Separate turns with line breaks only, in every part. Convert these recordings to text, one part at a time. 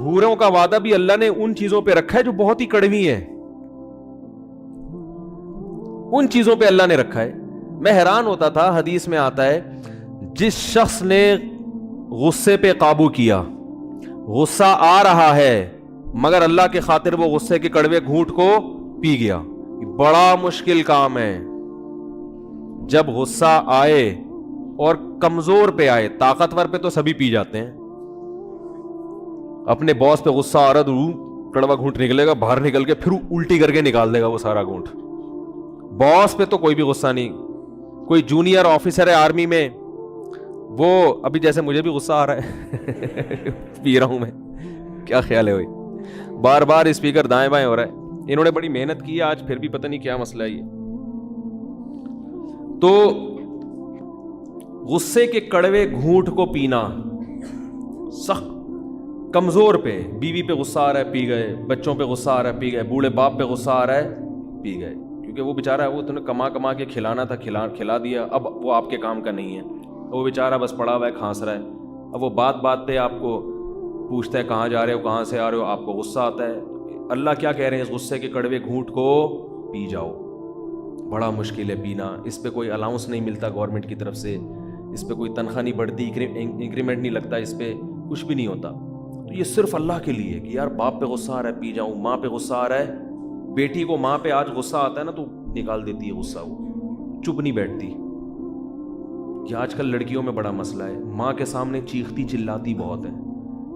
حوروں کا وعدہ بھی اللہ نے ان چیزوں پہ رکھا ہے جو بہت ہی کڑوی ہیں، ان چیزوں پہ اللہ نے رکھا ہے. میں حیران ہوتا تھا، حدیث میں آتا ہے جس شخص نے غصے پہ قابو کیا، غصہ آ رہا ہے مگر اللہ کے خاطر وہ غصے کے کڑوے گھونٹ کو پی گیا. بڑا مشکل کام ہے. جب غصہ آئے اور کمزور پہ آئے، طاقتور پہ تو سبھی پی جاتے ہیں. اپنے باس پہ غصہ آ رہا تو کڑوا گھونٹ نکلے گا، باہر نکل کے پھر الٹی کر کے نکال دے گا وہ سارا گھونٹ. باس پہ تو کوئی بھی غصہ نہیں. کوئی جونیئر آفیسر ہے آرمی میں، وہ ابھی جیسے مجھے بھی غصہ آ رہا ہے پی رہا ہوں میں، کیا خیال ہے بھائی؟ بار بار اسپیکر دائیں بائیں ہو رہا ہے. انہوں نے بڑی محنت کی ہے، آج پھر بھی پتہ نہیں کیا مسئلہ ہے یہ. تو غصے کے کڑوے گھونٹ کو پینا سخت. کمزور پہ، بیوی پہ غصہ آ رہا ہے پی گئے، بچوں پہ غصہ آ رہا ہے پی گئے، بوڑھے باپ پہ غصہ آ رہا ہے پی گئے. کیونکہ وہ بیچارہ وہ تمہیں کما کے کھلانا تھا، کھلا دیا، اب وہ آپ کے کام کا نہیں ہے. وہ بیچارہ بس پڑا ہوا ہے، کھانس رہا ہے. اب وہ بات پہ آپ کو پوچھتا ہے کہاں جا رہے ہو، کہاں سے آ رہے ہو، آپ کو غصہ آتا ہے. اللہ کیا کہہ رہے ہیں؟ اس غصے کے کڑوے گھونٹ کو پی جاؤ. بڑا مشکل ہے پینا. اس پہ کوئی الاؤنس نہیں ملتا گورنمنٹ کی طرف سے، اس پہ کوئی تنخواہ نہیں بڑھتی، انکریمنٹ نہیں لگتا، اس پہ کچھ بھی نہیں ہوتا. تو یہ صرف اللہ کے لیے کہ یار باپ پہ غصہ آ رہا ہے پی جاؤں، ماں پہ غصہ آ رہا ہے. بیٹی کو ماں پہ آج غصہ آتا ہے نا تو نکال دیتی ہے غصہ، وہ چپ نہیں بیٹھتی. یہ آج کل لڑکیوں میں بڑا مسئلہ ہے، ماں کے سامنے چیختی چلاتی بہت ہے.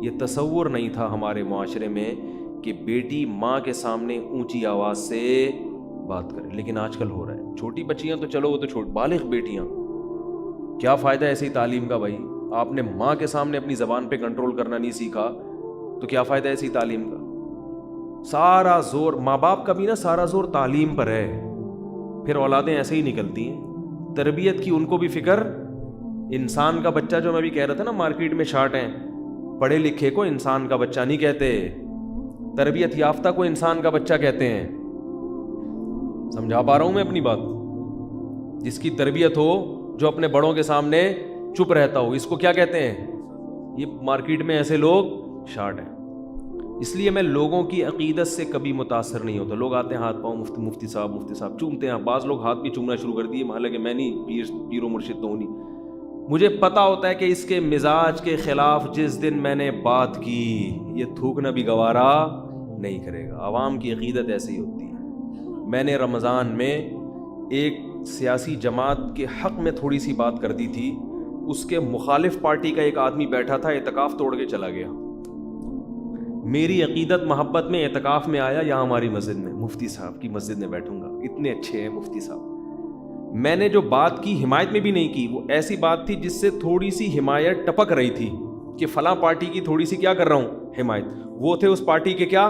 یہ تصور نہیں تھا ہمارے معاشرے میں کہ بیٹی ماں کے سامنے اونچی آواز سے بات کرے، لیکن آج کل ہو رہا ہے. چھوٹی بچیاں تو چلو، وہ تو بالغ بیٹیاں، کیا فائدہ ایسی تعلیم کا بھائی؟ آپ نے ماں کے سامنے اپنی زبان پہ کنٹرول کرنا نہیں سیکھا تو کیا فائدہ ایسی تعلیم کا؟ سارا زور ماں باپ کا بھی نا، سارا زور تعلیم پر ہے، پھر اولادیں ایسے ہی نکلتی ہیں. تربیت کی ان کو بھی فکر. انسان کا بچہ، جو میں بھی کہہ رہا تھا نا مارکیٹ میں شارٹ ہیں، پڑھے لکھے کو انسان کا بچہ نہیں کہتے، تربیت یافتہ کو انسان کا بچہ کہتے ہیں. سمجھا پا رہا ہوں میں اپنی بات؟ جس کی تربیت ہو، جو اپنے بڑوں کے سامنے چپ رہتا ہو، اس کو کیا کہتے ہیں؟ یہ مارکیٹ میں ایسے لوگ شارٹ ہیں. اس لیے میں لوگوں کی عقیدت سے کبھی متاثر نہیں ہوتا. لوگ آتے ہیں ہاتھ پاؤں مفتی صاحب چومتے ہیں. بعض لوگ ہاتھ بھی چومنا شروع کر دیے، حالانکہ میں نہیں پیر و مرشد تو ہوں نہیں. مجھے پتا ہوتا ہے کہ اس کے مزاج کے خلاف جس دن میں نے بات کی، یہ تھوکنا بھی گوارا نہیں کرے گا. عوام کی عقیدت ایسی ہوتی ہے. میں نے رمضان میں ایک سیاسی جماعت کے حق میں تھوڑی سی بات کر دی تھی، اس کے مخالف پارٹی کا ایک آدمی بیٹھا تھا، اعتکاف توڑ کے چلا گیا. میری عقیدت محبت میں اعتکاف میں آیا، یہاں ہماری مسجد میں، مفتی صاحب کی مسجد میں بیٹھوں گا، اتنے اچھے ہیں مفتی صاحب. میں نے جو بات کی حمایت میں بھی نہیں کی، وہ ایسی بات تھی جس سے تھوڑی سی حمایت ٹپک رہی تھی کہ فلاں پارٹی کی تھوڑی سی کیا کر رہا ہوں، حمایت. وہ تھے اس پارٹی کے کیا؟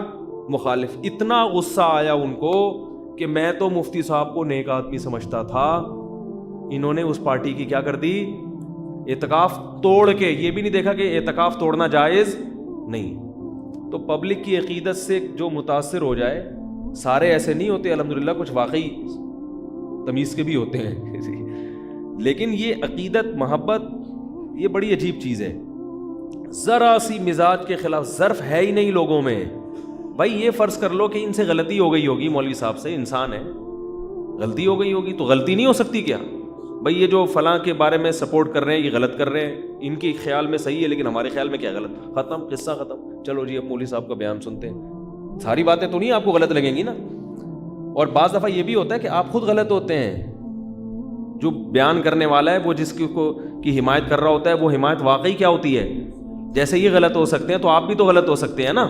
مخالف. اتنا غصہ آیا ان کو کہ میں تو مفتی صاحب کو نیک آدمی سمجھتا تھا، انہوں نے اس پارٹی کی کیا کر دی؟ اعتکاف توڑ کے. یہ بھی نہیں دیکھا کہ اعتکاف توڑنا جائز نہیں. تو پبلک کی عقیدت سے جو متاثر ہو جائے، سارے ایسے نہیں ہوتے الحمدللہ، کچھ واقعی تمیز کے بھی ہوتے ہیں لیکن یہ عقیدت محبت یہ بڑی عجیب چیز ہے. ذرا سی مزاج کے خلاف ظرف ہے ہی نہیں لوگوں میں. بھائی یہ فرض کر لو کہ ان سے غلطی ہو گئی ہوگی، مولوی صاحب سے، انسان ہے، غلطی ہو گئی ہوگی تو غلطی نہیں ہو سکتی کیا؟ بھائی یہ جو فلاں کے بارے میں سپورٹ کر رہے ہیں یہ غلط کر رہے ہیں، ان کے خیال میں صحیح ہے لیکن ہمارے خیال میں کیا غلط، ختم، قصہ ختم. چلو جی اب مولوی صاحب کا بیان سنتے ہیں. ساری باتیں تو نہیں آپ کو غلط لگیں گی نا. اور بعض دفعہ یہ بھی ہوتا ہے کہ آپ خود غلط ہوتے ہیں. جو بیان کرنے والا ہے، وہ جس کی حمایت کر رہا ہوتا ہے، وہ حمایت واقعی کیا ہوتی ہے؟ جیسے یہ غلط ہو سکتے ہیں تو آپ بھی تو غلط ہو سکتے ہیں نا.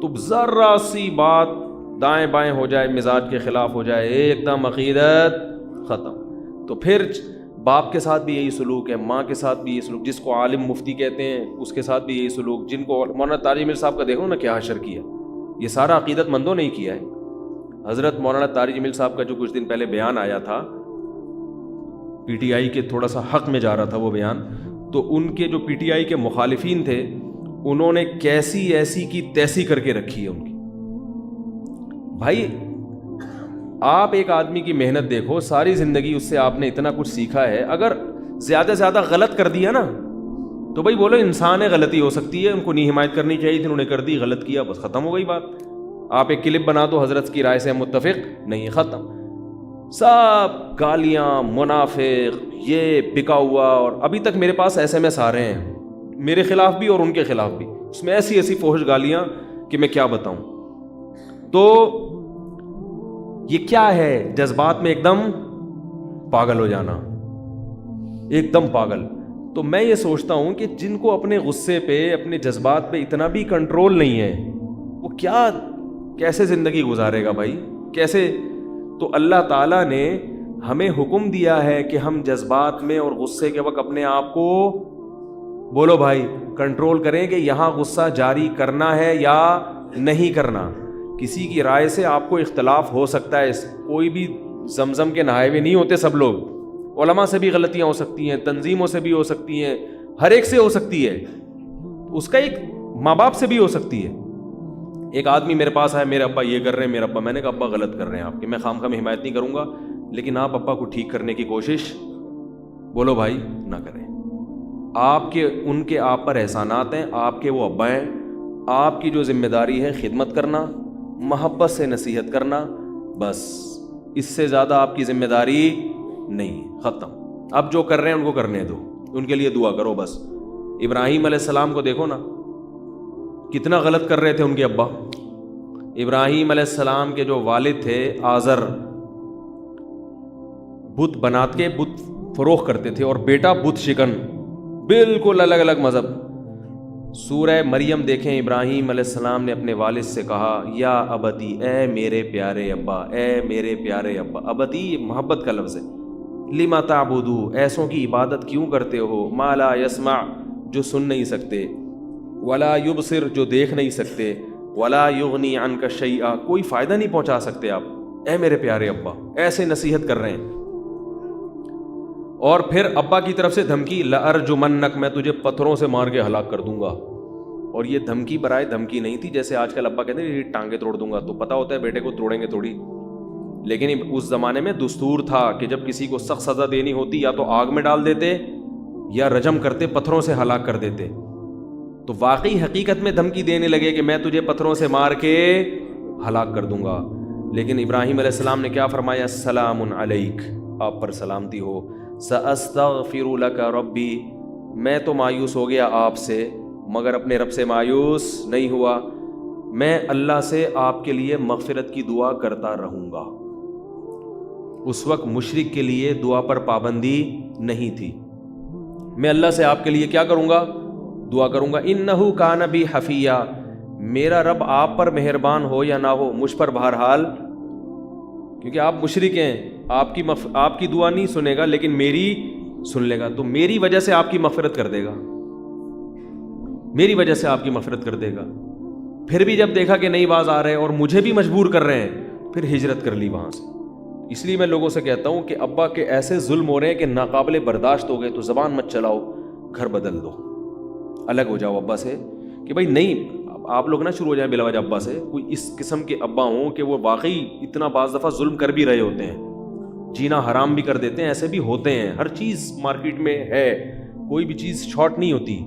تو ذرا سی بات دائیں بائیں ہو جائے، مزاج کے خلاف ہو جائے، ایک دم عقیدت ختم. تو پھر باپ کے ساتھ بھی یہی سلوک ہے، ماں کے ساتھ بھی یہی سلوک. جس کو عالم مفتی کہتے ہیں اس کے ساتھ بھی یہی سلوک. جن کو مولانا طارق جمیل صاحب کا دیکھو نا کیا حشر کیا، یہ سارا عقیدت مندوں نے کیا ہے. حضرت مولانا طارق جمیل صاحب کا جو کچھ دن پہلے بیان آیا تھا، پی ٹی آئی کے تھوڑا سا حق میں جا رہا تھا وہ بیان، تو ان کے جو پی ٹی آئی کے مخالفین تھے انہوں نے کیسی ایسی کی تیسی کر کے رکھی ہے ان کی. بھائی آپ ایک آدمی کی محنت دیکھو، ساری زندگی اس سے آپ نے اتنا کچھ سیکھا ہے، اگر زیادہ سے زیادہ غلط کر دیا نا تو بھائی بولو انسان ہے، غلطی ہو سکتی ہے، ان کو نہیں حمایت کرنی چاہیے تھی، انہوں نے کر دی، غلط کیا، بس ختم ہو گئی بات. آپ ایک کلپ بنا دو حضرت کی رائے سے ہم متفق نہیں، ختم. سب گالیاں، منافق، یہ بکا ہوا. اور ابھی تک میرے پاس SMS آ رہے ہیں میرے خلاف بھی اور ان کے خلاف بھی، اس میں ایسی ایسی فحش گالیاں کہ میں کیا بتاؤں. تو یہ کیا ہے؟ جذبات میں ایک دم پاگل ہو جانا، ایک دم پاگل. تو میں یہ سوچتا ہوں کہ جن کو اپنے غصے پہ، اپنے جذبات پہ اتنا بھی کنٹرول نہیں ہے، وہ کیسے زندگی گزارے گا بھائی؟ کیسے؟ تو اللہ تعالیٰ نے ہمیں حکم دیا ہے کہ ہم جذبات میں اور غصے کے وقت اپنے آپ کو، بولو بھائی، کنٹرول کریں کہ یہاں غصہ جاری کرنا ہے یا نہیں کرنا. کسی کی رائے سے آپ کو اختلاف ہو سکتا ہے، کوئی بھی زمزم کے نہائے ہوئے نہیں ہوتے سب لوگ. علماء سے بھی غلطیاں ہو سکتی ہیں، تنظیموں سے بھی ہو سکتی ہیں، ہر ایک سے ہو سکتی ہے. اس کا ایک ماں باپ سے بھی ہو سکتی ہے. ایک آدمی میرے پاس آیا، میرے ابا یہ کر رہے ہیں، میرے ابا، میں نے کہا ابا غلط کر رہے ہیں آپ کے، میں خواہ حمایت نہیں کروں گا، لیکن آپ ابا کو ٹھیک کرنے کی کوشش، بولو بھائی، نہ کریں. آپ کے، ان کے آپ پر احسانات ہیں، آپ کے وہ ابا ہیں. آپ کی جو ذمہ داری ہے خدمت کرنا، محبت سے نصیحت کرنا، بس اس سے زیادہ آپ کی ذمہ داری نہیں. ختم. اب جو کر رہے ہیں ان کو کرنے دو، ان کے لیے دعا کرو بس. ابراہیم علیہ السلام کو دیکھو نا، کتنا غلط کر رہے تھے ان کے ابا. ابراہیم علیہ السلام کے جو والد تھے آزر، بت بنات کے بت فروخت کرتے تھے، اور بیٹا بت شکن، بالکل الگ الگ مذہب. سورہ مریم دیکھیں، ابراہیم علیہ السلام نے اپنے والد سے کہا یا ابتی، اے میرے پیارے ابا، اے میرے پیارے ابا. ابتی محبت کا لفظ ہے. لما تعبدو، ایسوں کی عبادت کیوں کرتے ہو، ما لا یسمع، جو سن نہیں سکتے، ولا یبصر، جو دیکھ نہیں سکتے، ولا یغنی عنک شیئا، کوئی فائدہ نہیں پہنچا سکتے آپ. اے میرے پیارے ابا، ایسے نصیحت کر رہے ہیں. اور پھر ابا کی طرف سے دھمکی، لأرجمنک، میں تجھے پتھروں سے مار کے ہلاک کر دوں گا. اور یہ دھمکی برائے دھمکی نہیں تھی جیسے آج کل ابا کہتے ہیں یہ ٹانگیں توڑ دوں گا، تو پتا ہوتا ہے بیٹے کو توڑیں گے تھوڑی. لیکن اس زمانے میں دستور تھا کہ جب کسی کو سخت سزا دینی ہوتی یا تو آگ میں ڈال دیتے یا رجم کرتے، پتھروں سے ہلاک کر دیتے. تو واقعی حقیقت میں دھمکی دینے لگے کہ میں تجھے پتھروں سے مار کے ہلاک کر دوں گا. لیکن ابراہیم علیہ السلام نے کیا فرمایا، سلام علیک، آپ پر سلامتی ہو. سأستغفر لک ربی، میں تو مایوس ہو گیا آپ سے، مگر اپنے رب سے مایوس نہیں ہوا، میں اللہ سے آپ کے لیے مغفرت کی دعا کرتا رہوں گا. اس وقت مشرک کے لیے دعا پر پابندی نہیں تھی. میں اللہ سے آپ کے لیے کیا کروں گا، دعا کروں گا. انہ کان بی حفیہ، میرا رب آپ پر مہربان ہو یا نہ ہو، مجھ پر بہرحال، کیونکہ آپ مشرک ہیں، آپ کی دعا نہیں سنے گا لیکن میری سن لے گا، تو میری وجہ سے آپ کی مغفرت کر دے گا، میری وجہ سے آپ کی مغفرت کر دے گا. پھر بھی جب دیکھا کہ نہیں باز آ رہے اور مجھے بھی مجبور کر رہے ہیں، پھر ہجرت کر لی وہاں سے. اس لیے میں لوگوں سے کہتا ہوں کہ ابا کے ایسے ظلم ہو رہے ہیں کہ ناقابل برداشت ہو گئے، تو زبان مت چلاؤ، گھر بدل دو، الگ ہو جاؤ ابا سے. کہ بھائی نہیں، آپ لوگ نہ شروع ہو جائیں بلا وجہ ابا سے. کوئی اس قسم کے ابا ہوں کہ وہ واقعی اتنا بعض دفعہ ظلم کر بھی رہے ہوتے ہیں، جینا حرام بھی کر دیتے ہیں، ایسے بھی ہوتے ہیں. ہر چیز مارکیٹ میں ہے، کوئی بھی چیز شارٹ نہیں ہوتی،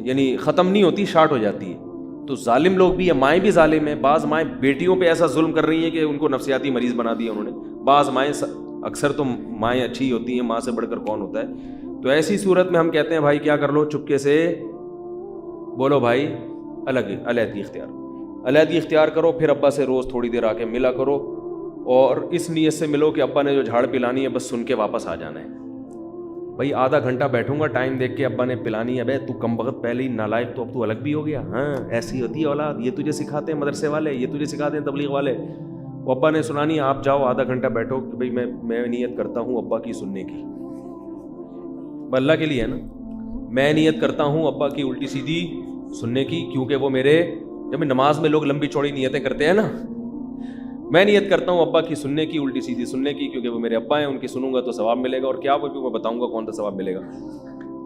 یعنی ختم نہیں ہوتی، شارٹ ہو جاتی ہے. تو ظالم لوگ بھی ہیں، مائیں بھی ظالم ہیں. بعض مائیں بیٹیوں پہ ایسا ظلم کر رہی ہیں کہ ان کو نفسیاتی مریض بنا دیا انہوں نے. بعض مائیں، اکثر تو مائیں اچھی ہوتی ہیں، ماں سے بڑھ کر کون ہوتا ہے. تو ایسی صورت میں ہم کہتے ہیں بھائی کیا کر لو، چپکے سے بولو بھائی، علیحدگی اختیار کرو. پھر ابا سے روز تھوڑی دیر آ کے ملا کرو، اور اس نیت سے ملو کہ ابا نے جو جھاڑ پلانی ہے بس سن کے واپس آ جانا ہے. بھائی آدھا گھنٹہ بیٹھوں گا، ٹائم دیکھ کے ابا نے پلانی ہے، بے تو کم وقت پہلے ہی نالائق، تو اب تو الگ بھی ہو گیا. ہاں ایسی ہوتی ہے اولاد، یہ تجھے سکھاتے ہیں مدرسے والے، یہ تجھے سکھاتے ہیں تبلیغ والے. وہ ابا نے سنانی، آپ جاؤ آدھا گھنٹہ بیٹھو کہ بھائی میں نیت کرتا ہوں ابا کی سننے کی، اللہ کے لیے ہے نا. میں نیت کرتا ہوں ابا کی الٹی سیدھی سننے کی، کیونکہ وہ میرے، جب نماز میں لوگ لمبی چوڑی نیتیں کرتے ہیں نا، میں نیت کرتا ہوں ابا کی سننے کی، الٹی سیدھی سننے کی، کیونکہ وہ میرے ابا ہیں، ان کی سنوں گا تو ثواب ملے گا. اور کیا وہ میں بتاؤں گا کون سا ثواب ملے گا،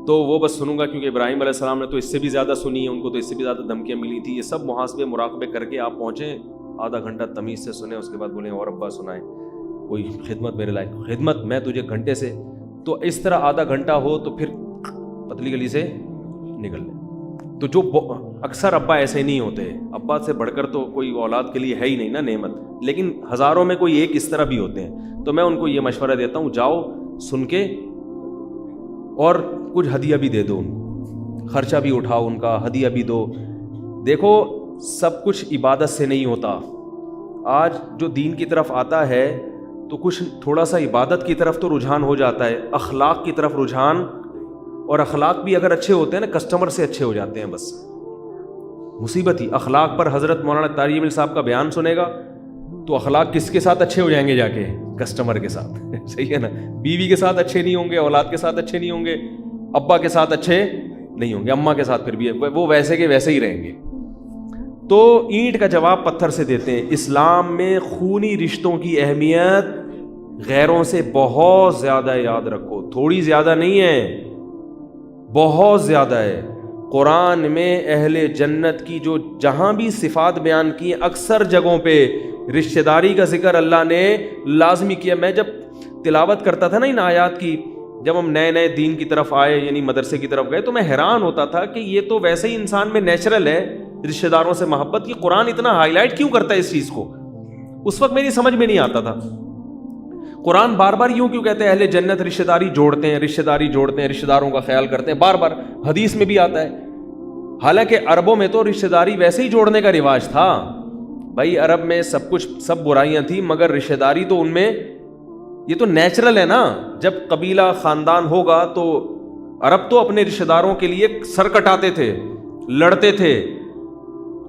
تو وہ بس سنوں گا. کیونکہ ابراہیم علیہ السلام نے تو اس سے بھی زیادہ سنی ہے، ان کو تو اس سے بھی زیادہ دھمکیاں ملی تھی. یہ سب محاسبے مراقبے کر کے آپ پہنچیں، آدھا گھنٹہ تمیز سے سنیں، اس کے بعد بولیں اور ابا سنائیں کوئی خدمت میرے لائق، خدمت میں تجھے گھنٹے سے. تو اس طرح آدھا گھنٹہ ہو تو پھر پتلی گلی سے نکل لیں. تو جو اکثر ابا ایسے نہیں ہوتے, ابا سے بڑھ کر تو کوئی اولاد کے لیے ہے ہی نہیں نا نعمت, لیکن ہزاروں میں کوئی ایک اس طرح بھی ہوتے ہیں. تو میں ان کو یہ مشورہ دیتا ہوں, جاؤ سن کے اور کچھ ہدیہ بھی دے دو ان کو, خرچہ بھی اٹھاؤ ان کا, ہدیہ بھی دو. دیکھو سب کچھ عبادت سے نہیں ہوتا. آج جو دین کی طرف آتا ہے تو کچھ تھوڑا سا عبادت کی طرف تو رجحان ہو جاتا ہے, اخلاق کی طرف رجحان, اور اخلاق بھی اگر اچھے ہوتے ہیں نا کسٹمر سے اچھے ہو جاتے ہیں. بس مصیبت ہی اخلاق پر. حضرت مولانا طارق جمیل صاحب کا بیان سنے گا تو اخلاق کس کے ساتھ اچھے ہو جائیں گے؟ جا کے کسٹمر کے ساتھ. صحیح ہے نا, بیوی کے ساتھ اچھے نہیں ہوں گے, اولاد کے ساتھ اچھے نہیں ہوں گے, ابا کے ساتھ اچھے نہیں ہوں گے, اماں کے ساتھ پھر بھی وہ ویسے کے ویسے ہی رہیں گے. تو اینٹ کا جواب پتھر سے دیتے ہیں. اسلام میں خونی رشتوں کی اہمیت غیروں سے بہت زیادہ ہے, یاد رکھو, تھوڑی زیادہ نہیں ہے, بہت زیادہ ہے. قرآن میں اہل جنت کی جو جہاں بھی صفات بیان کی ہیں اکثر جگہوں پہ رشتہ داری کا ذکر اللہ نے لازمی کیا. میں جب تلاوت کرتا تھا نا ان آیات کی, جب ہم نئے نئے دین کی طرف آئے یعنی مدرسے کی طرف گئے, تو میں حیران ہوتا تھا کہ یہ تو ویسے ہی انسان میں نیچرل ہے رشتہ داروں سے محبت کی. قرآن اتنا ہائی لائٹ کیوں کرتا ہے اس چیز کو؟ اس وقت میری سمجھ میں نہیں آتا تھا. قرآن بار بار یوں کیوں کہتے ہیں اہل جنت رشتہ داری جوڑتے ہیں, رشتہ داری جوڑتے ہیں, رشتہ داروں کا خیال کرتے ہیں, بار بار حدیث میں بھی آتا ہے. حالانکہ عربوں میں تو رشتہ داری ویسے ہی جوڑنے کا رواج تھا بھائی. عرب میں سب برائیاں تھیں, مگر رشتہ داری تو ان میں یہ تو نیچرل ہے نا. جب قبیلہ خاندان ہوگا تو عرب تو اپنے رشتہ داروں کے لیے سر کٹاتے تھے, لڑتے تھے.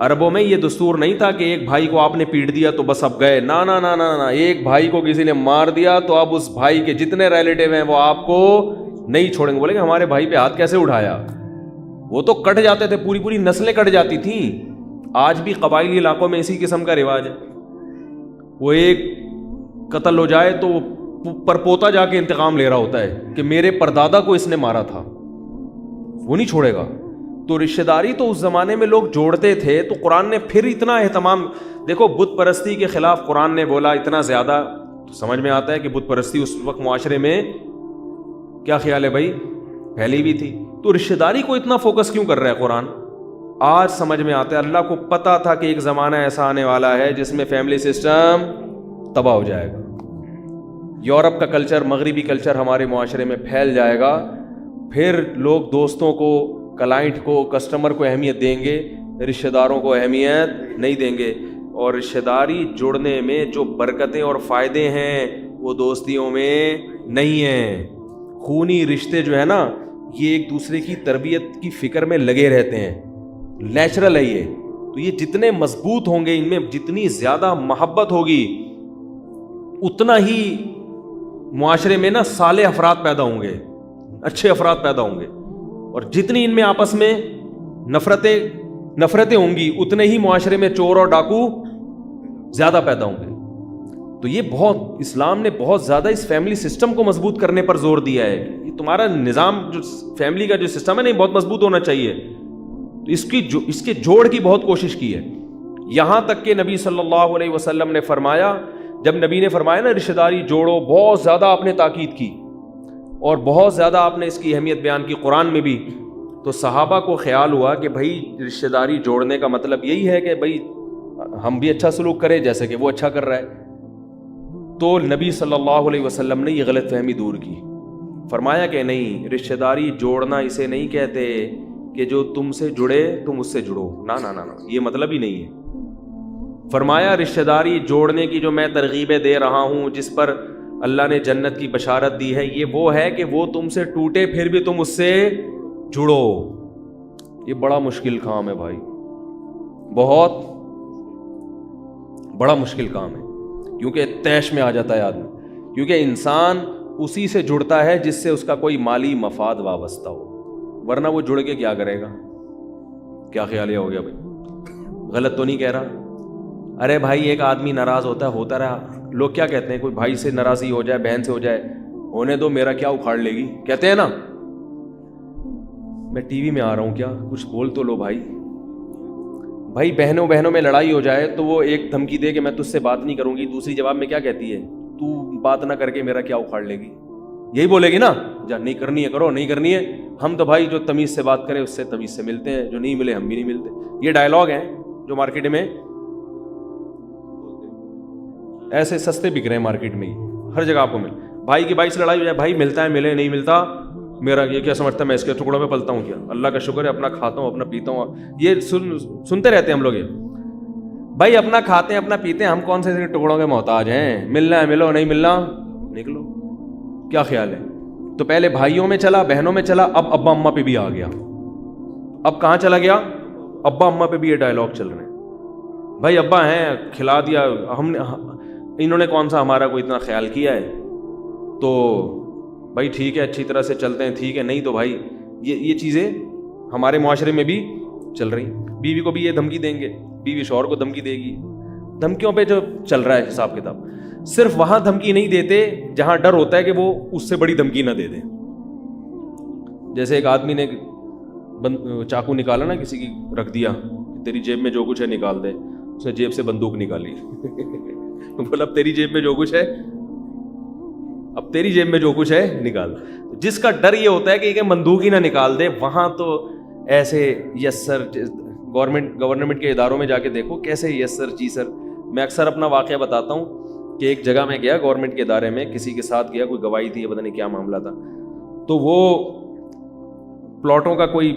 عربوں میں یہ دستور نہیں تھا کہ ایک بھائی کو آپ نے پیٹ دیا تو بس اب گئے, نا نا نا نا نا, ایک بھائی کو کسی نے مار دیا تو اب اس بھائی کے جتنے ریلیٹیو ہیں وہ آپ کو نہیں چھوڑیں گے. بولے کہ ہمارے بھائی پہ ہاتھ کیسے اٹھایا؟ وہ تو کٹ جاتے تھے, پوری پوری نسلیں کٹ جاتی تھیں. آج بھی قبائلی علاقوں میں اسی قسم کا رواج ہے. وہ ایک قتل ہو جائے تو پرپوتا جا کے انتقام لے رہا ہوتا ہے کہ میرے پردادا کو اس نے مارا تھا, وہ نہیں چھوڑے گا. تو رشتہ داری تو اس زمانے میں لوگ جوڑتے تھے. تو قرآن نے پھر اتنا اہتمام, دیکھو بت پرستی کے خلاف قرآن نے بولا اتنا زیادہ, تو سمجھ میں آتا ہے کہ بت پرستی اس وقت معاشرے میں کیا خیال ہے بھائی, پھیلی بھی تھی. تو رشتہ داری کو اتنا فوکس کیوں کر رہا ہے قرآن؟ آج سمجھ میں آتا ہے. اللہ کو پتا تھا کہ ایک زمانہ ایسا آنے والا ہے جس میں فیملی سسٹم تباہ ہو جائے گا. یورپ کا کلچر, مغربی کلچر ہمارے معاشرے میں پھیل جائے گا. پھر لوگ دوستوں کو, کلائنٹ کو, کسٹمر کو اہمیت دیں گے, رشتہ داروں کو اہمیت نہیں دیں گے. اور رشتہ داری جوڑنے میں جو برکتیں اور فائدے ہیں وہ دوستیوں میں نہیں ہیں. خونی رشتے جو ہے نا یہ ایک دوسرے کی تربیت کی فکر میں لگے رہتے ہیں, نیچرل ہے یہ. تو یہ جتنے مضبوط ہوں گے, ان میں جتنی زیادہ محبت ہوگی, اتنا ہی معاشرے میں نا صالح افراد پیدا ہوں گے, اچھے افراد پیدا ہوں گے. اور جتنی ان میں آپس میں نفرتیں ہوں گی, اتنے ہی معاشرے میں چور اور ڈاکو زیادہ پیدا ہوں گے. تو یہ بہت, اسلام نے بہت زیادہ اس فیملی سسٹم کو مضبوط کرنے پر زور دیا ہے. یہ تمہارا نظام جو فیملی کا جو سسٹم ہے نا, بہت مضبوط ہونا چاہیے. تو اس کے جوڑ کی بہت کوشش کی ہے. یہاں تک کہ نبی صلی اللہ علیہ وسلم نے فرمایا, جب نبی نے فرمایا نا رشتہ داری جوڑو, بہت زیادہ آپ نے تاکید کی اور بہت زیادہ آپ نے اس کی اہمیت بیان کی قرآن میں بھی. تو صحابہ کو خیال ہوا کہ بھائی رشتہ داری جوڑنے کا مطلب یہی ہے کہ بھائی ہم بھی اچھا سلوک کریں جیسے کہ وہ اچھا کر رہا ہے. تو نبی صلی اللہ علیہ وسلم نے یہ غلط فہمی دور کی. فرمایا کہ نہیں, رشتہ داری جوڑنا اسے نہیں کہتے کہ جو تم سے جڑے تم اس سے جڑو, نا نا نا, یہ مطلب ہی نہیں ہے. فرمایا رشتہ داری جوڑنے کی جو میں ترغیبیں دے رہا ہوں, جس پر اللہ نے جنت کی بشارت دی ہے, یہ وہ ہے کہ وہ تم سے ٹوٹے پھر بھی تم اس سے جڑو. یہ بڑا مشکل کام ہے بھائی, بہت بڑا مشکل کام ہے, کیونکہ تیش میں آ جاتا ہے آدمی. کیونکہ انسان اسی سے جڑتا ہے جس سے اس کا کوئی مالی مفاد وابستہ ہو, ورنہ وہ جڑ کے کیا کرے گا؟ کیا خیال یہ ہو گیا بھائی؟ غلط تو نہیں کہہ رہا؟ ارے بھائی ایک آدمی ناراض ہوتا رہا, لوگ کیا کہتے ہیں, کوئی بھائی سے ناراضی ہو جائے, بہن سے ہو جائے, ہونے دو, میرا کیا اکھاڑ لے گی, کہتے ہیں نا. میں ٹی وی میں آ رہا ہوں, کیا کچھ بول تو لو بھائی. بھائی بہنوں میں لڑائی ہو جائے تو وہ ایک دھمکی دے کہ میں تجھ سے بات نہیں کروں گی, دوسری جواب میں کیا کہتی ہے, تو بات نہ کر کے میرا کیا اکھاڑ لے گی. یہی بولے گی نا، جا نہیں کرنی ہے کرو، نہیں کرنی ہے. ہم تو بھائی جو تمیز سے بات کرے اس سے تمیز سے ملتے ہیں، جو نہیں ملے ہم بھی نہیں ملتے. یہ ڈائلاگ ہیں جو مارکیٹ میں ایسے سستے بک رہے ہیں مارکیٹ میں، ہر جگہ آپ کو مل. بھائی کی بھائی سے لڑائی ہو جائے، بھائی ملتا ہے ملے، نہیں ملتا میرا یہ کیا سمجھتا ہے میں اس کے ٹکڑوں میں پلتا ہوں کیا؟ اللہ کا شکر ہے اپنا کھاتا ہوں اپنا پیتا ہوں. یہ سنتے رہتے ہیں ہم لوگ، یہ بھائی اپنا کھاتے ہیں اپنا پیتے ہیں، ہم کون سے ٹکڑوں کے محتاج ہیں؟ ملنا ہے ملو، نہیں ملنا نکلو. کیا خیال ہے؟ تو پہلے بھائیوں میں چلا، بہنوں میں چلا، اب ابا اماں پہ بھی آ گیا. اب کہاں چلا گیا؟ ابا اماں پہ بھی یہ ڈائلاگ چل رہے ہیں. بھائی ابا ہیں، کھلا دیا ہم نے، انہوں نے کون سا ہمارا کوئی اتنا خیال کیا ہے؟ تو بھائی ٹھیک ہے اچھی طرح سے چلتے ہیں، ٹھیک ہے، نہیں تو بھائی یہ چیزیں ہمارے معاشرے میں بھی چل رہی. بیوی کو بھی یہ دھمکی دیں گے، بیوی شوہر کو دھمکی دے گی. دھمکیوں پہ جو چل رہا ہے حساب کتاب. صرف وہاں دھمکی نہیں دیتے جہاں ڈر ہوتا ہے کہ وہ اس سے بڑی دھمکی نہ دے دیں. جیسے ایک آدمی نے چاقو نکالا نا، کسی کی رکھ دیا، تیری جیب میں جو کچھ ہے نکال دے. اس نے جیب سے بندوق نکالی بولا اب تیری جیب میں جو کچھ ہے، اب تیری جیب میں جو کچھ ہے نکال. جس کا ڈر یہ ہوتا ہے کہ بندوق ہی نہ نکال دے، وہاں تو ایسے یس سر. گورنمنٹ کے اداروں میں جا کے دیکھو کیسے یس سر جی سر. میں اکثر اپنا واقعہ بتاتا ہوں کہ ایک جگہ میں گیا گورنمنٹ کے ادارے میں، کسی کے ساتھ گیا، کوئی گواہی تھی، پتہ نہیں کیا معاملہ تھا. تو وہ پلاٹوں کا کوئی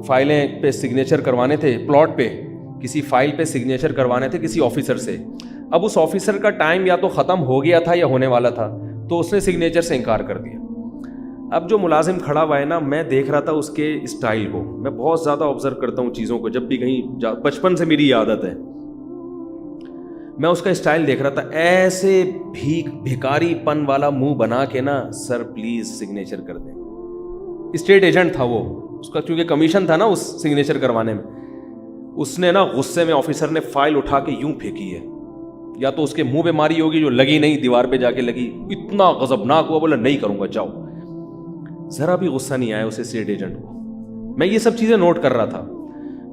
فائلیں پہ سگنیچر کروانے تھے، پلاٹ پہ کسی فائل پہ سگنیچر کروانے تھے کسی آفیسر سے. اب اس آفیسر کا ٹائم یا تو ختم ہو گیا تھا یا ہونے والا تھا، تو اس نے سگنیچر سے انکار کر دیا. اب جو ملازم کھڑا ہوا ہے نا، میں دیکھ رہا تھا اس کے اسٹائل کو. میں بہت زیادہ آبزرو کرتا ہوں چیزوں کو، جب بھی کہیں بچپن سے میری عادت ہے. میں اس کا اسٹائل دیکھ رہا تھا، ایسے بھیکاری پن والا منہ بنا کے نا، سر پلیز سگنیچر کر دیں. اسٹیٹ ایجنٹ تھا وہ، اس کا چونکہ کمیشن تھا نا اس سگنیچر کروانے میں. اس نے نا غصے میں آفیسر نے فائل اٹھا کے یوں پھینکی ہے، یا تو اس کے منہ پہ ماری ہوگی جو لگی نہیں، دیوار پہ جا کے لگی. اتنا غضبناک ہوا، بولا نہیں کروں گا جاؤ. ذرا بھی غصہ نہیں آیا اس اسٹیٹ ایجنٹ کو. میں یہ سب چیزیں نوٹ کر رہا تھا.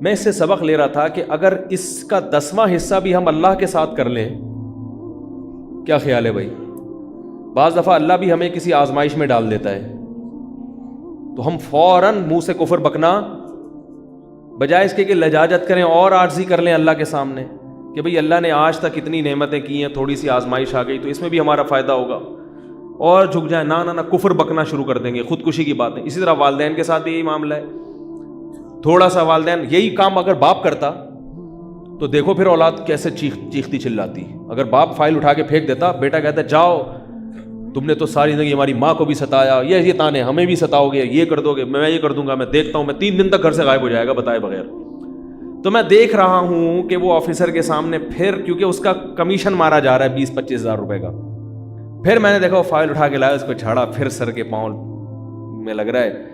میں اس سے سبق لے رہا تھا کہ اگر اس کا 10واں حصہ بھی ہم اللہ کے ساتھ کر لیں، کیا خیال ہے بھائی؟ بعض دفعہ اللہ بھی ہمیں کسی آزمائش میں ڈال دیتا ہے، تو ہم فوراً منہ سے کفر بکنا بجائے اس کے کہ لجاجت کریں اور عاجزی کر لیں اللہ کے سامنے کہ بھئی اللہ نے آج تک اتنی نعمتیں کی ہیں، تھوڑی سی آزمائش آ گئی تو اس میں بھی ہمارا فائدہ ہوگا، اور جھک جائیں. نہ کفر بکنا شروع کر دیں گے، خودکشی کی باتیں. اسی طرح والدین کے ساتھ بھی یہی معاملہ ہے. تھوڑا سا والدین یہی کام اگر باپ کرتا تو دیکھو پھر اولاد کیسے چیختی چلاتی. اگر باپ فائل اٹھا کے پھینک دیتا، بیٹا کہتا جاؤ تم نے تو ساری زندگی ہماری ماں کو بھی ستایا، یہ تانے ہمیں بھی ستاؤ گے، یہ کر دو گے، میں یہ کر دوں گا، میں دیکھتا ہوں، میں 3 دن تک گھر سے غائب ہو جائے گا بتائے بغیر. تو میں دیکھ رہا ہوں کہ وہ آفیسر کے سامنے پھر، کیونکہ اس کا کمیشن مارا جا رہا ہے 20-25 ہزار روپے کا، پھر میں نے دیکھا وہ فائل اٹھا کے لایا، اس کو جھاڑا، پھر سر کے پاؤں میں لگ رہا ہے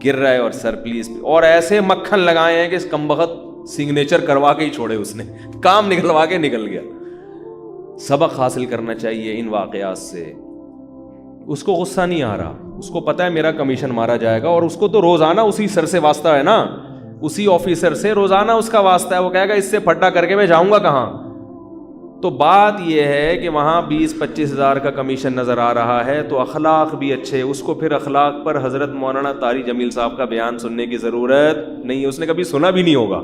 گر رہا ہے، اور سر پلیز، اور ایسے مکھن لگائے ہیں کہ اس کمبخت سگنیچر کروا کے ہی چھوڑے، اس نے کام نکلوا کے نکل گیا. سبق حاصل کرنا چاہیے ان واقعات سے. اس کو غصہ نہیں آ رہا، اس کو پتا ہے میرا کمیشن مارا جائے گا، اور اس کو تو روزانہ اسی سر سے واسطہ ہے نا، اسی آفیسر سے روزانہ اس کا واسطہ ہے. وہ کہے گا اس سے پھٹا کر کے میں جاؤں گا کہاں؟ تو بات یہ ہے کہ وہاں 20-25 ہزار کا کمیشن نظر آ رہا ہے تو اخلاق بھی اچھے. اس کو پھر اخلاق پر حضرت مولانا طاری جمیل صاحب کا بیان سننے کی ضرورت نہیں، اس نے کبھی سنا بھی نہیں ہوگا.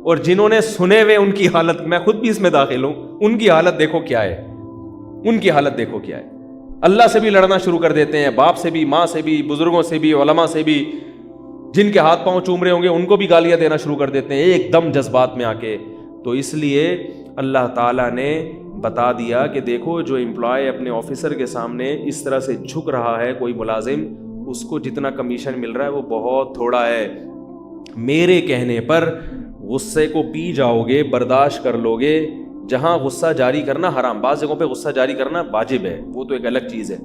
اور جنہوں نے سنے ہوئے ان کی حالت، میں خود بھی اس میں داخل ہوں، ان کی حالت دیکھو کیا ہے، ان کی حالت دیکھو کیا ہے. اللہ سے بھی لڑنا شروع کر دیتے ہیں، باپ سے بھی، ماں سے بھی، بزرگوں سے بھی، علماء سے بھی. جن کے ہاتھ پاؤں چوم رہے ہوں گے ان کو بھی گالیاں دینا شروع کر دیتے ہیں ایک دم جذبات میں آ کے. تو اس لیے اللہ تعالیٰ نے بتا دیا کہ دیکھو جو امپلائی اپنے آفیسر کے سامنے اس طرح سے جھک رہا ہے، کوئی ملازم، اس کو جتنا کمیشن مل رہا ہے وہ بہت تھوڑا ہے. میرے کہنے پر غصے کو پی جاؤ گے، برداشت کر لو گے. جہاں غصہ جاری کرنا حرام، بعض جگہوں پہ غصہ جاری کرنا واجب ہے، وہ تو ایک الگ چیز ہے.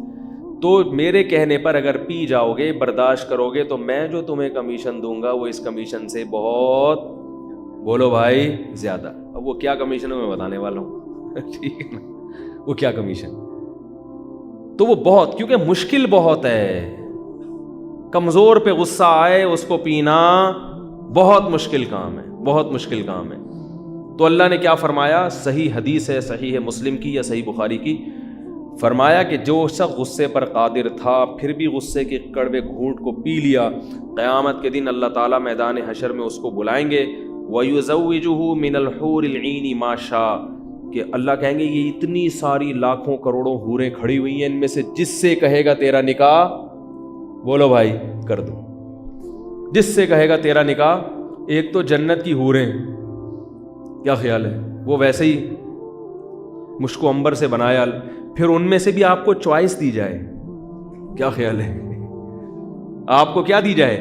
تو میرے کہنے پر اگر پی جاؤ گے، برداشت کرو گے، تو میں جو تمہیں کمیشن دوں گا وہ اس کمیشن سے بہت، بولو بھائی، زیادہ. اب وہ کیا کمیشن ہے میں بتانے والا ہوں ٹھیک ہے نا، وہ کیا کمیشن، تو وہ بہت، کیونکہ مشکل بہت ہے. کمزور پہ غصہ آئے اس کو پینا بہت مشکل کام ہے، بہت مشکل کام ہے. تو اللہ نے کیا فرمایا، صحیح حدیث ہے، صحیح ہے مسلم کی یا صحیح بخاری کی، فرمایا کہ جو شخص غصے پر قادر تھا پھر بھی غصے کے کڑوے گھونٹ کو پی لیا، قیامت کے دن اللہ تعالیٰ میدان حشر میں اس کو بلائیں گے، وَيُزَوِّجُهُ مِنَ الْحُورِ الْعِينِ مَا شَاءَ، کہ اللہ کہیں گے یہ اتنی ساری لاکھوں کروڑوں حوریں کھڑی ہوئی ہیں، ان میں سے جس سے کہے گا تیرا نکاح، بولو بھائی کر دو، جس سے کہے گا تیرا نکاح۔ ایک تو جنت کی حوریں، کیا خیال ہے، وہ ویسے ہی مشک و عنبر سے بنایا، پھر ان میں سے بھی آپ کو چوائس دی جائے، کیا خیال ہے، آپ کو کیا دی جائے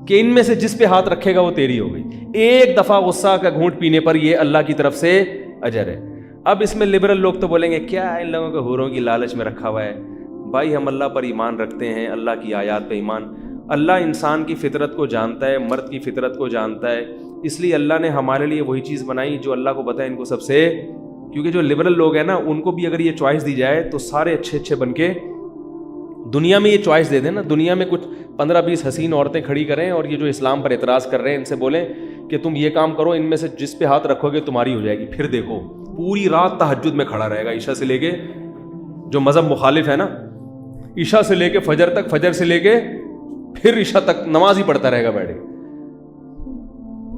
کہ ان میں سے جس پہ ہاتھ رکھے گا وہ تیری ہو گئی۔ ایک دفعہ غصہ کا گھونٹ پینے پر یہ اللہ کی طرف سے اجر ہے۔ اب اس میں لبرل لوگ تو بولیں گے کیا ان لوگوں کو حوروں کی لالچ میں رکھا ہوا ہے؟ بھائی ہم اللہ پر ایمان رکھتے ہیں، اللہ کی آیات پہ ایمان، اللہ انسان کی فطرت کو جانتا ہے، مرد کی فطرت کو جانتا ہے، اس لیے اللہ نے ہمارے لیے وہی چیز بنائی جو اللہ کو بتائے ان کو سب سے، کیونکہ جو لبرل لوگ ہیں نا ان کو بھی اگر یہ چوائس دی جائے تو سارے اچھے اچھے بن کے دنیا میں یہ چوائس دے دیں نا، دنیا میں کچھ 15-20 حسین عورتیں کھڑی کریں اور یہ جو اسلام پر اعتراض کر رہے ہیں ان سے بولیں کہ تم یہ کام کرو، ان میں سے جس پہ ہاتھ رکھو گے تمہاری ہو جائے گی، پھر دیکھو پوری رات تہجد میں کھڑا رہے گا، عشاء سے لے کے، جو مذہب مخالف ہے نا، عشاء سے لے کے فجر تک، فجر سے لے کے پھر عشاء تک نماز ہی پڑھتا رہے گا بیٹھے۔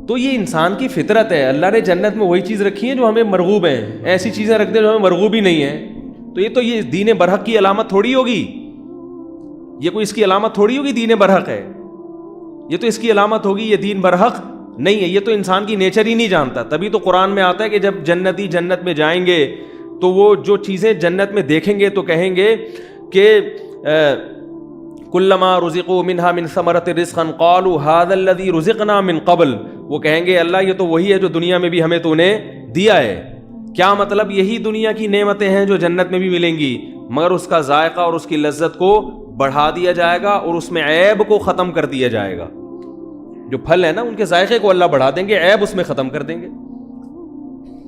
تو یہ انسان کی فطرت ہے، اللہ نے جنت میں وہی چیز رکھی ہے جو ہمیں مرغوب ہیں، ایسی چیزیں رکھ دیں جو ہمیں مرغوب ہی نہیں ہیں، تو یہ دین برحق کی علامت تھوڑی ہوگی، یہ کوئی اس کی علامت تھوڑی ہوگی دین برحق ہے، یہ تو اس کی علامت ہوگی یہ دین برحق نہیں ہے، یہ تو انسان کی نیچر ہی نہیں جانتا۔ تبھی تو قرآن میں آتا ہے کہ جب جنتی جنت میں جائیں گے تو وہ جو چیزیں جنت میں دیکھیں گے تو کہیں گے کہ کلما رزقوا منها من ثمرۃ رزقا قالوا هذا الذي رزقنا من قبل، وہ کہیں گے اللہ یہ تو وہی ہے جو دنیا میں بھی ہمیں تو نے دیا ہے۔ کیا مطلب؟ یہی دنیا کی نعمتیں ہیں جو جنت میں بھی ملیں گی، مگر اس کا ذائقہ اور اس کی لذت کو بڑھا دیا جائے گا اور اس میں عیب کو ختم کر دیا جائے گا۔ جو پھل ہے نا ان کے ذائقے کو اللہ بڑھا دیں گے، عیب اس میں ختم کر دیں گے،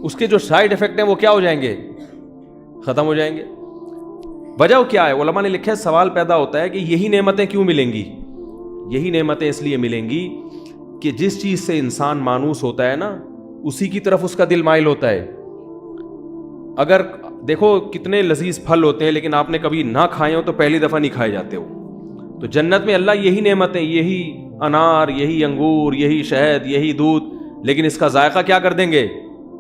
اس کے جو سائیڈ افیکٹ ہیں وہ کیا ہو جائیں گے؟ ختم ہو جائیں گے۔ وجہ کیا ہے؟ علماء نے لکھا ہے سوال پیدا ہوتا ہے کہ یہی نعمتیں کیوں ملیں گی؟ یہی نعمتیں اس لیے ملیں گی کہ جس چیز سے انسان مانوس ہوتا ہے نا اسی کی طرف اس کا دل مائل ہوتا ہے۔ اگر دیکھو کتنے لذیذ پھل ہوتے ہیں لیکن آپ نے کبھی نہ کھائے ہو تو پہلی دفعہ نہیں کھائے جاتے ہو، تو جنت میں اللہ یہی نعمتیں، یہی انار، یہی انگور، یہی شہد، یہی دودھ، لیکن اس کا ذائقہ کیا کر دیں گے؟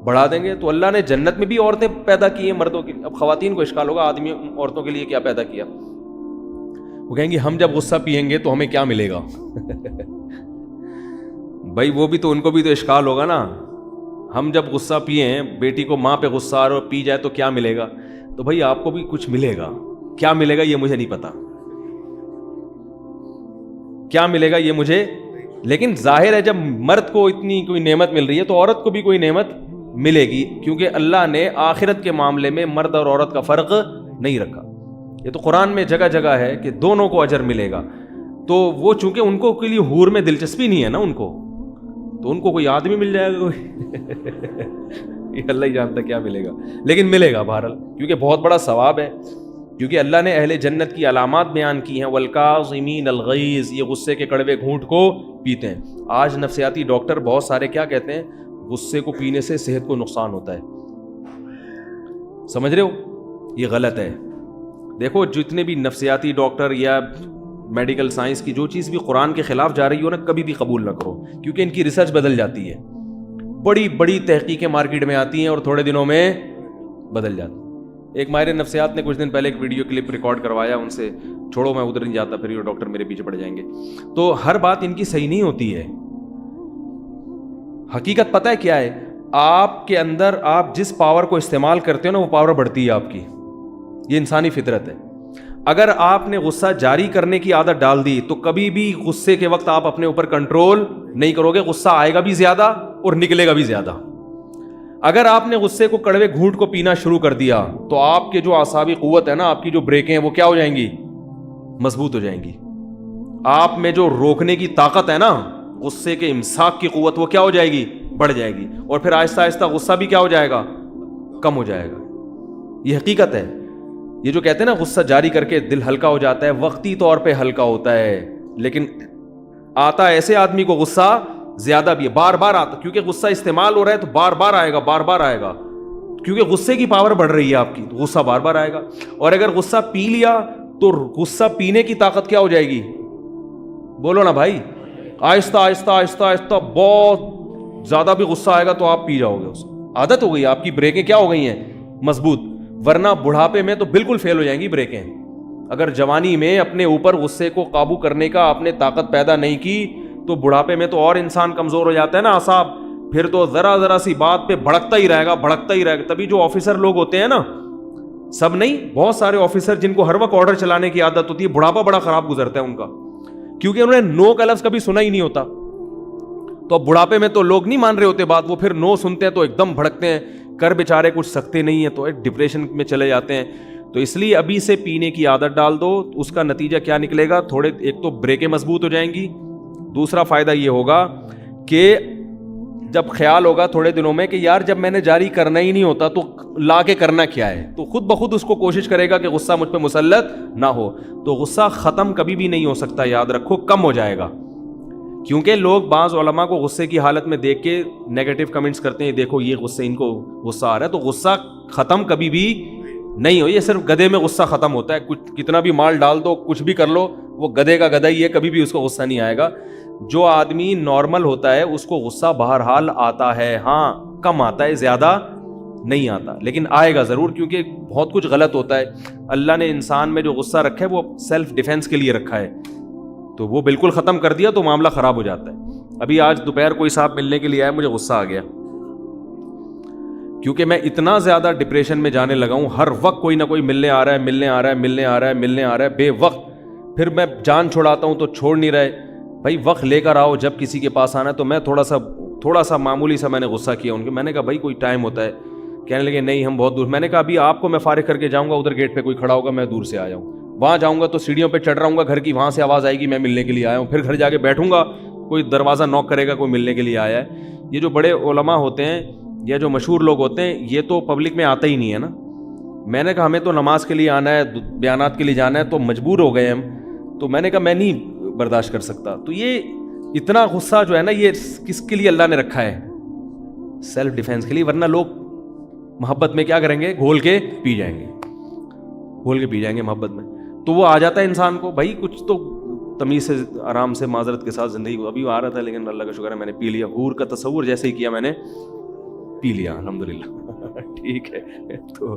بڑھا دیں گے۔ تو اللہ نے جنت میں بھی عورتیں پیدا کی ہیں مردوں کی، اب خواتین کو اشکال ہوگا آدمی عورتوں کے لیے کیا پیدا کیا؟ وہ کہیں گے ہم جب غصہ پیئیں گے تو ہمیں کیا ملے گا؟ بھائی وہ بھی تو ان کو بھی تو اشکال ہوگا نا، ہم جب غصہ پیئیں، بیٹی کو ماں پہ غصہ آ رہا اور پی جائے تو کیا ملے گا؟ تو بھائی آپ کو بھی کچھ ملے گا، کیا ملے گا یہ مجھے نہیں پتا، کیا ملے گا یہ مجھے، لیکن ظاہر ہے جب مرد کو اتنی کوئی نعمت مل رہی ہے تو عورت کو بھی کوئی نعمت ملے گی، کیونکہ اللہ نے آخرت کے معاملے میں مرد اور عورت کا فرق نہیں رکھا۔ یہ تو قرآن میں جگہ جگہ ہے کہ دونوں کو اجر ملے گا۔ تو وہ چونکہ ان کو کے لیے حور میں دلچسپی نہیں ہے نا ان کو، تو ان کو کوئی آدمی مل جائے گا کوئی یہ اللہ ہی جانتا کیا ملے گا، لیکن ملے گا بہرحال، کیونکہ بہت بڑا ثواب ہے، کیونکہ اللہ نے اہل جنت کی علامات بیان کی ہیں، والکاظمین الغیظ، یہ غصے کے کڑوے گھونٹ کو پیتے ہیں۔ آج نفسیاتی ڈاکٹر بہت سارے کیا کہتے ہیں؟ غصے کو پینے سے صحت کو نقصان ہوتا ہے، سمجھ رہے ہو؟ یہ غلط ہے۔ دیکھو جتنے بھی نفسیاتی ڈاکٹر یا میڈیکل سائنس کی جو چیز بھی قرآن کے خلاف جا رہی ہو نا کبھی بھی قبول نہ کرو، کیونکہ ان کی ریسرچ بدل جاتی ہے، بڑی بڑی تحقیقیں مارکیٹ میں آتی ہیں اور تھوڑے دنوں میں بدل جاتی ہیں۔ ایک ماہر نفسیات نے کچھ دن پہلے ایک ویڈیو کلپ ریکارڈ کروایا، ان سے چھوڑو میں ادھر نہیں جاتا پھر یہ ڈاکٹر میرے پیچھے پڑ جائیں گے، تو ہر بات ان کی صحیح نہیں ہوتی ہے۔ حقیقت پتہ ہے کیا ہے؟ آپ کے اندر آپ جس پاور کو استعمال کرتے ہو نا وہ پاور بڑھتی ہے آپ کی، یہ انسانی فطرت ہے۔ اگر آپ نے غصہ جاری کرنے کی عادت ڈال دی تو کبھی بھی غصے کے وقت آپ اپنے اوپر کنٹرول نہیں کرو گے، غصہ آئے گا بھی زیادہ اور نکلے گا بھی زیادہ۔ اگر آپ نے غصے کو کڑوے گھونٹ کو پینا شروع کر دیا تو آپ کے جو اعصابی قوت ہے نا، آپ کی جو بریکیں ہیں وہ کیا ہو جائیں گی؟ مضبوط ہو جائیں گی۔ آپ میں جو روکنے کی طاقت ہے نا، غصے کے امساک کی قوت، وہ کیا ہو جائے گی؟ بڑھ جائے گی، اور پھر آہستہ آہستہ غصہ بھی کیا ہو جائے گا؟ کم ہو جائے گا۔ یہ حقیقت ہے۔ یہ جو کہتے ہیں نا غصہ جاری کر کے دل ہلکا ہو جاتا ہے، وقتی طور پہ ہلکا ہوتا ہے، لیکن آتا ایسے آدمی کو غصہ زیادہ بھی ہے، بار بار آتا، کیونکہ غصہ استعمال ہو رہا ہے تو بار بار آئے گا، بار بار آئے گا۔ کیونکہ غصے کی پاور بڑھ رہی ہے آپ کی, تو غصہ بار بار آئے گا. اور اگر غصہ پی لیا تو غصہ پینے کی طاقت کیا ہو جائے گی؟ بولو نا بھائی, آہستہ آہستہ آہستہ آہستہ بہت زیادہ بھی غصہ آئے گا تو آپ پی جاؤ گے. اس عادت ہو گئی, آپ کی بریکیں کیا ہو گئی ہیں؟ مضبوط. ورنہ بڑھاپے میں تو بالکل فیل ہو جائیں گی بریکیں. اگر جوانی میں اپنے اوپر غصے کو قابو کرنے کا آپ نے طاقت پیدا نہیں کی تو بڑھاپے میں تو اور انسان کمزور ہو جاتا ہے نا اعصاب, پھر تو ذرا سی بات پہ بھڑکتا ہی رہے گا. تبھی جو آفیسر لوگ ہوتے ہیں نا, سب نہیں, بہت سارے آفیسر جن کو ہر وقت آرڈر چلانے کی عادت ہوتی ہے, بڑھاپا بڑا خراب گزرتا ہے ان کا, کیونکہ انہوں نے نو کا لفظ کبھی سنا ہی نہیں ہوتا. تو اب بڑھاپے میں تو لوگ نہیں مان رہے ہوتے بات, وہ پھر نو سنتے ہیں تو ایک دم بھڑکتے ہیں, کر بیچارے کچھ سکتے نہیں ہیں تو ایک ڈپریشن میں چلے جاتے ہیں. تو اس لیے ابھی سے پینے کی عادت ڈال دو. اس کا نتیجہ کیا نکلے گا؟ ایک تو بریکیں مضبوط ہو جائیں گی, دوسرا فائدہ یہ ہوگا کہ جب خیال ہوگا تھوڑے دنوں میں کہ یار جب میں نے جاری کرنا ہی نہیں ہوتا تو لا کے کرنا کیا ہے, تو خود بخود اس کو کوشش کرے گا کہ غصہ مجھ پہ مسلط نہ ہو. تو غصہ ختم کبھی بھی نہیں ہو سکتا, یاد رکھو, کم ہو جائے گا. کیونکہ لوگ بعض علماء کو غصے کی حالت میں دیکھ کے نیگیٹو کمنٹس کرتے ہیں, دیکھو یہ غصے, ان کو غصہ آ رہا ہے. تو غصہ ختم کبھی بھی نہیں ہو, یہ صرف گدھے میں غصہ ختم ہوتا ہے. کچھ کتنا بھی مال ڈال دو, کچھ بھی کر لو, وہ گدھے کا گدھا ہی ہے, کبھی بھی اس کو غصہ نہیں آئے گا. جو آدمی نارمل ہوتا ہے اس کو غصہ بہرحال آتا ہے, ہاں کم آتا ہے, زیادہ نہیں آتا, لیکن آئے گا ضرور, کیونکہ بہت کچھ غلط ہوتا ہے. اللہ نے انسان میں جو غصہ رکھا ہے وہ سیلف ڈیفینس کے لیے رکھا ہے, تو وہ بالکل ختم کر دیا تو معاملہ خراب ہو جاتا ہے. ابھی آج دوپہر کوئی صاحب ملنے کے لیے آیا, مجھے غصہ آ گیا کیونکہ میں اتنا زیادہ ڈپریشن میں جانے لگا ہوں. ہر وقت کوئی نہ کوئی ملنے آ رہا ہے بے وقت. پھر میں جان چھوڑاتا ہوں تو چھوڑ نہیں رہے. بھائی وقت لے کر آؤ جب کسی کے پاس آنا ہے. تو میں تھوڑا سا معمولی سا میں نے غصہ کیا ان کے. میں نے کہا بھائی کوئی ٹائم ہوتا ہے, کہنے لگے نہیں ہم بہت دور. میں نے کہا ابھی آپ کو میں فارغ کر کے جاؤں گا, ادھر گیٹ پہ کوئی کھڑا ہوگا, میں دور سے آیا ہوں, وہاں جاؤں گا تو سیڑھیوں پہ چڑھ رہا ہوں گا گھر کی, وہاں سے آواز آئے گی میں ملنے کے لیے آیا ہوں. پھر گھر جا کے بیٹھوں گا, کوئی دروازہ نوک کرے گا, کوئی ملنے کے لیے آیا ہے. یہ جو بڑے علماء ہوتے ہیں یا جو مشہور لوگ ہوتے ہیں یہ تو پبلک میں آتا ہی نہیں ہے نا. میں نے کہا ہمیں تو نماز کے لیے آنا ہے, بیانات کے لیے جانا ہے, تو مجبور ہو گئے ہم. تو میں نے کہا میں نہیں برداشت کر سکتا. تو یہ اتنا غصہ جو ہے نا یہ کس کے لیے اللہ نے رکھا ہے؟ سیلف ڈیفینس کے لیے. ورنہ لوگ محبت میں کیا کریں گے؟ گھول کے پی جائیں گے محبت میں. تو وہ آ جاتا ہے انسان کو, بھائی کچھ تو تمیز سے آرام سے معذرت کے ساتھ زندگی. ابھی آ رہا تھا لیکن اللہ کا شکر ہے میں نے پی لیا. حور کا تصور جیسے ہی کیا میں نے پی لیا الحمدللہ. ٹھیک ہے, تو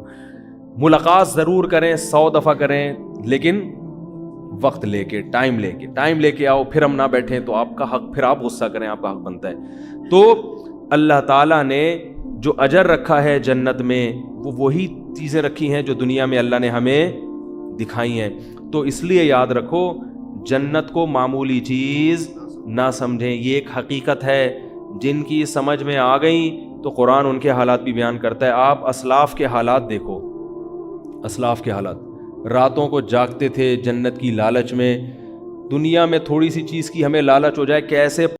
ملاقات ضرور کریں, 100 دفعہ کریں, لیکن وقت لے کے, ٹائم لے کے آؤ. پھر ہم نہ بیٹھیں تو آپ کا حق, پھر آپ غصہ کریں, آپ کا حق بنتا ہے. تو اللہ تعالیٰ نے جو اجر رکھا ہے جنت میں وہ وہی چیزیں رکھی ہیں جو دنیا میں اللہ نے ہمیں دکھائی ہیں. تو اس لیے یاد رکھو جنت کو معمولی چیز نہ سمجھیں, یہ ایک حقیقت ہے. جن کی سمجھ میں آ گئی تو قرآن ان کے حالات بھی بیان کرتا ہے. آپ اسلاف کے حالات دیکھو, اسلاف کے حالات, راتوں کو جاگتے تھے جنت کی لالچ میں. دنیا میں تھوڑی سی چیز کی ہمیں لالچ ہو جائے, کیسے